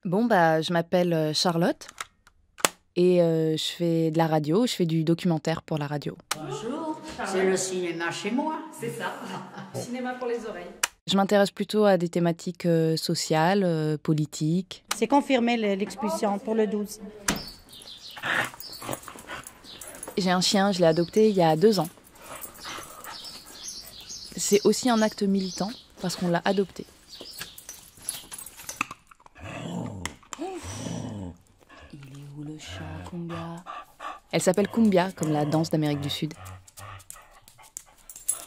Bon, bah, je m'appelle Charlotte et je fais de la radio, je fais du documentaire pour la radio. Bonjour, c'est le cinéma chez moi. C'est ça, cinéma pour les oreilles. Je m'intéresse plutôt à des thématiques sociales, politiques. C'est confirmé l'expulsion pour le 12. J'ai un chien, je l'ai adopté il y a 2 ans. C'est aussi un acte militant parce qu'on l'a adopté. Il est où le chat, Kumbia? Elle s'appelle Kumbia, comme la danse d'Amérique du Sud.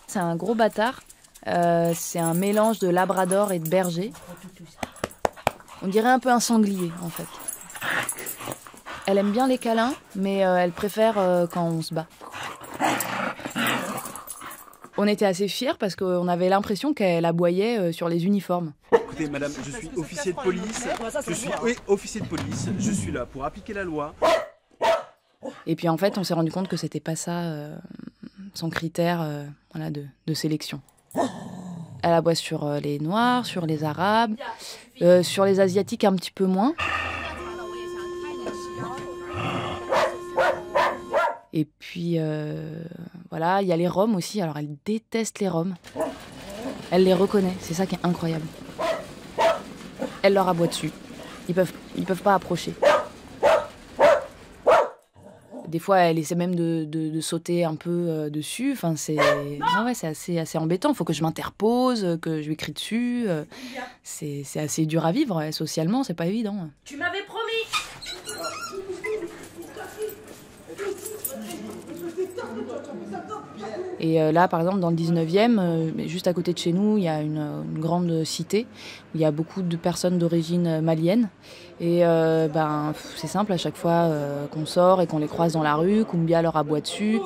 C'est un gros bâtard. C'est un mélange de labrador et de berger. On dirait un peu un sanglier, en fait. Elle aime bien les câlins, mais elle préfère quand on se bat. On était assez fiers parce qu'on avait l'impression qu'elle aboyait sur les uniformes. Écoutez, madame, je suis officier de police. Oui, officier de police. Je suis là pour appliquer la loi. Et puis en fait, on s'est rendu compte que c'était pas ça son critère voilà, de sélection. Elle aboie sur les Noirs, sur les Arabes, sur les Asiatiques un petit peu moins. Et puis voilà, il y a les Roms aussi. Alors elle déteste les Roms. Elle les reconnaît, c'est ça qui est incroyable. Elle leur aboie dessus. Ils peuvent pas approcher. Des fois, elle essaie même de sauter un peu dessus. Enfin, c'est assez embêtant. Il faut que je m'interpose, que je lui crie dessus. C'est assez dur à vivre. Socialement, c'est pas évident. Tu m'avais promis. Et là, par exemple, dans le 19e, juste à côté de chez nous, il y a une grande cité où il y a beaucoup de personnes d'origine malienne. Et c'est simple, à chaque fois qu'on sort et qu'on les croise dans la rue, Kumbia leur aboie dessus.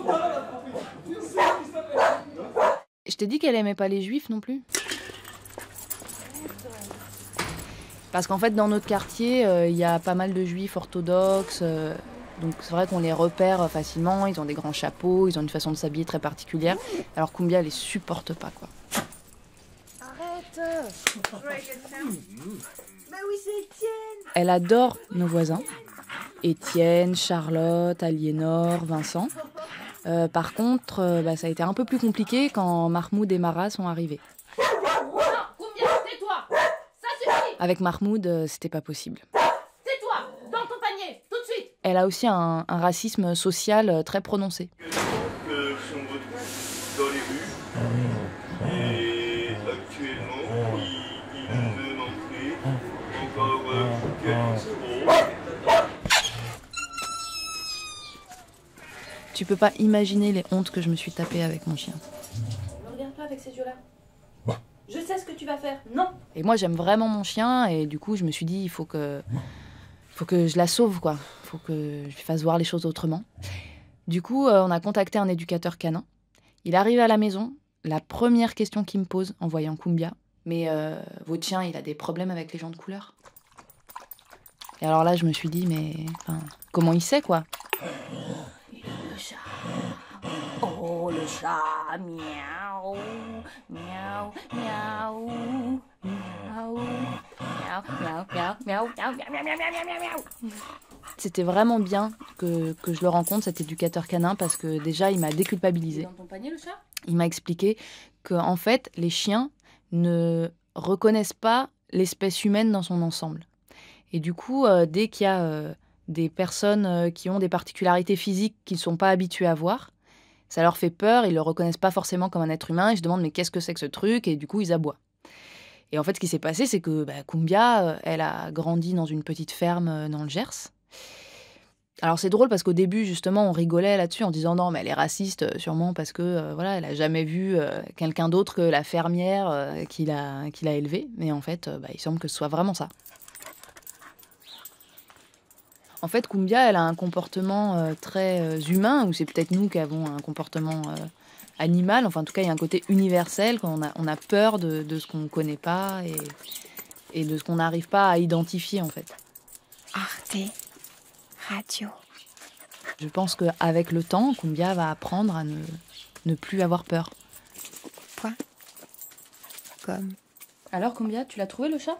Je t'ai dit qu'elle aimait pas les juifs non plus. Parce qu'en fait, dans notre quartier, il y a pas mal de juifs orthodoxes. Donc c'est vrai qu'on les repère facilement, ils ont des grands chapeaux, ils ont une façon de s'habiller très particulière. Alors Kumbia les supporte pas, quoi. Arrête. Mais oui, c'est Étienne. Elle adore nos voisins. Étienne, Charlotte, Aliénor, Vincent. Par contre, ça a été un peu plus compliqué quand Mahmoud et Mara sont arrivés. Non, Kumbia, tais-toi. Ça suffit. Avec Mahmoud, c'était pas possible. Tais-toi, dans ton panier, tout de suite. Elle a aussi un racisme social très prononcé. Si on retrouve dans les rues. Et actuellement, il veut entrer. Encore quelques secondes. Tu peux pas imaginer les hontes que je me suis tapée avec mon chien. Ne regarde pas avec ces yeux-là. Je sais ce que tu vas faire. Non. Et moi, j'aime vraiment mon chien, et du coup, je me suis dit, il faut que je la sauve, quoi. Il faut que je lui fasse voir les choses autrement. Du coup, on a contacté un éducateur canin. Il arrive à la maison. La première question qu'il me pose en voyant Kumbia, mais votre chien, il a des problèmes avec les gens de couleur? Et alors là, je me suis dit, mais comment il sait, quoi? Le chat. Oh, le chat. Miaou. Miaou. Miaou. Miaou. Miaou. Miaou. Miaou. Miaou. Miaou. Miaou. Miaou. Miaou. C'était vraiment bien que je le rencontre, cet éducateur canin, parce que déjà, il m'a déculpabilisée. Dans ton panier, le chat. Il m'a expliqué que, en fait, les chiens ne reconnaissent pas l'espèce humaine dans son ensemble. Et du coup, dès qu'il y a des personnes qui ont des particularités physiques qu'ils ne sont pas habitués à voir, ça leur fait peur, ils ne le reconnaissent pas forcément comme un être humain, ils se demandent mais qu'est-ce que c'est que ce truc, et du coup ils aboient. Et en fait, ce qui s'est passé, c'est que Kumbia, elle a grandi dans une petite ferme dans le Gers. Alors c'est drôle parce qu'au début, justement, on rigolait là-dessus en disant non, mais elle est raciste, sûrement parce que voilà, elle a jamais vu quelqu'un d'autre que la fermière qui l'a élevée. Mais en fait, il semble que ce soit vraiment ça. En fait, Kumbia, elle a un comportement très humain, ou c'est peut-être nous qui avons un comportement animal. Enfin, en tout cas, il y a un côté universel, quand on a peur de ce qu'on ne connaît pas et de ce qu'on n'arrive pas à identifier, en fait. Arte Radio. Je pense qu'avec le temps, Kumbia va apprendre à ne plus avoir peur. Point. Comme. Alors, Kumbia, tu l'as trouvé, le chat ?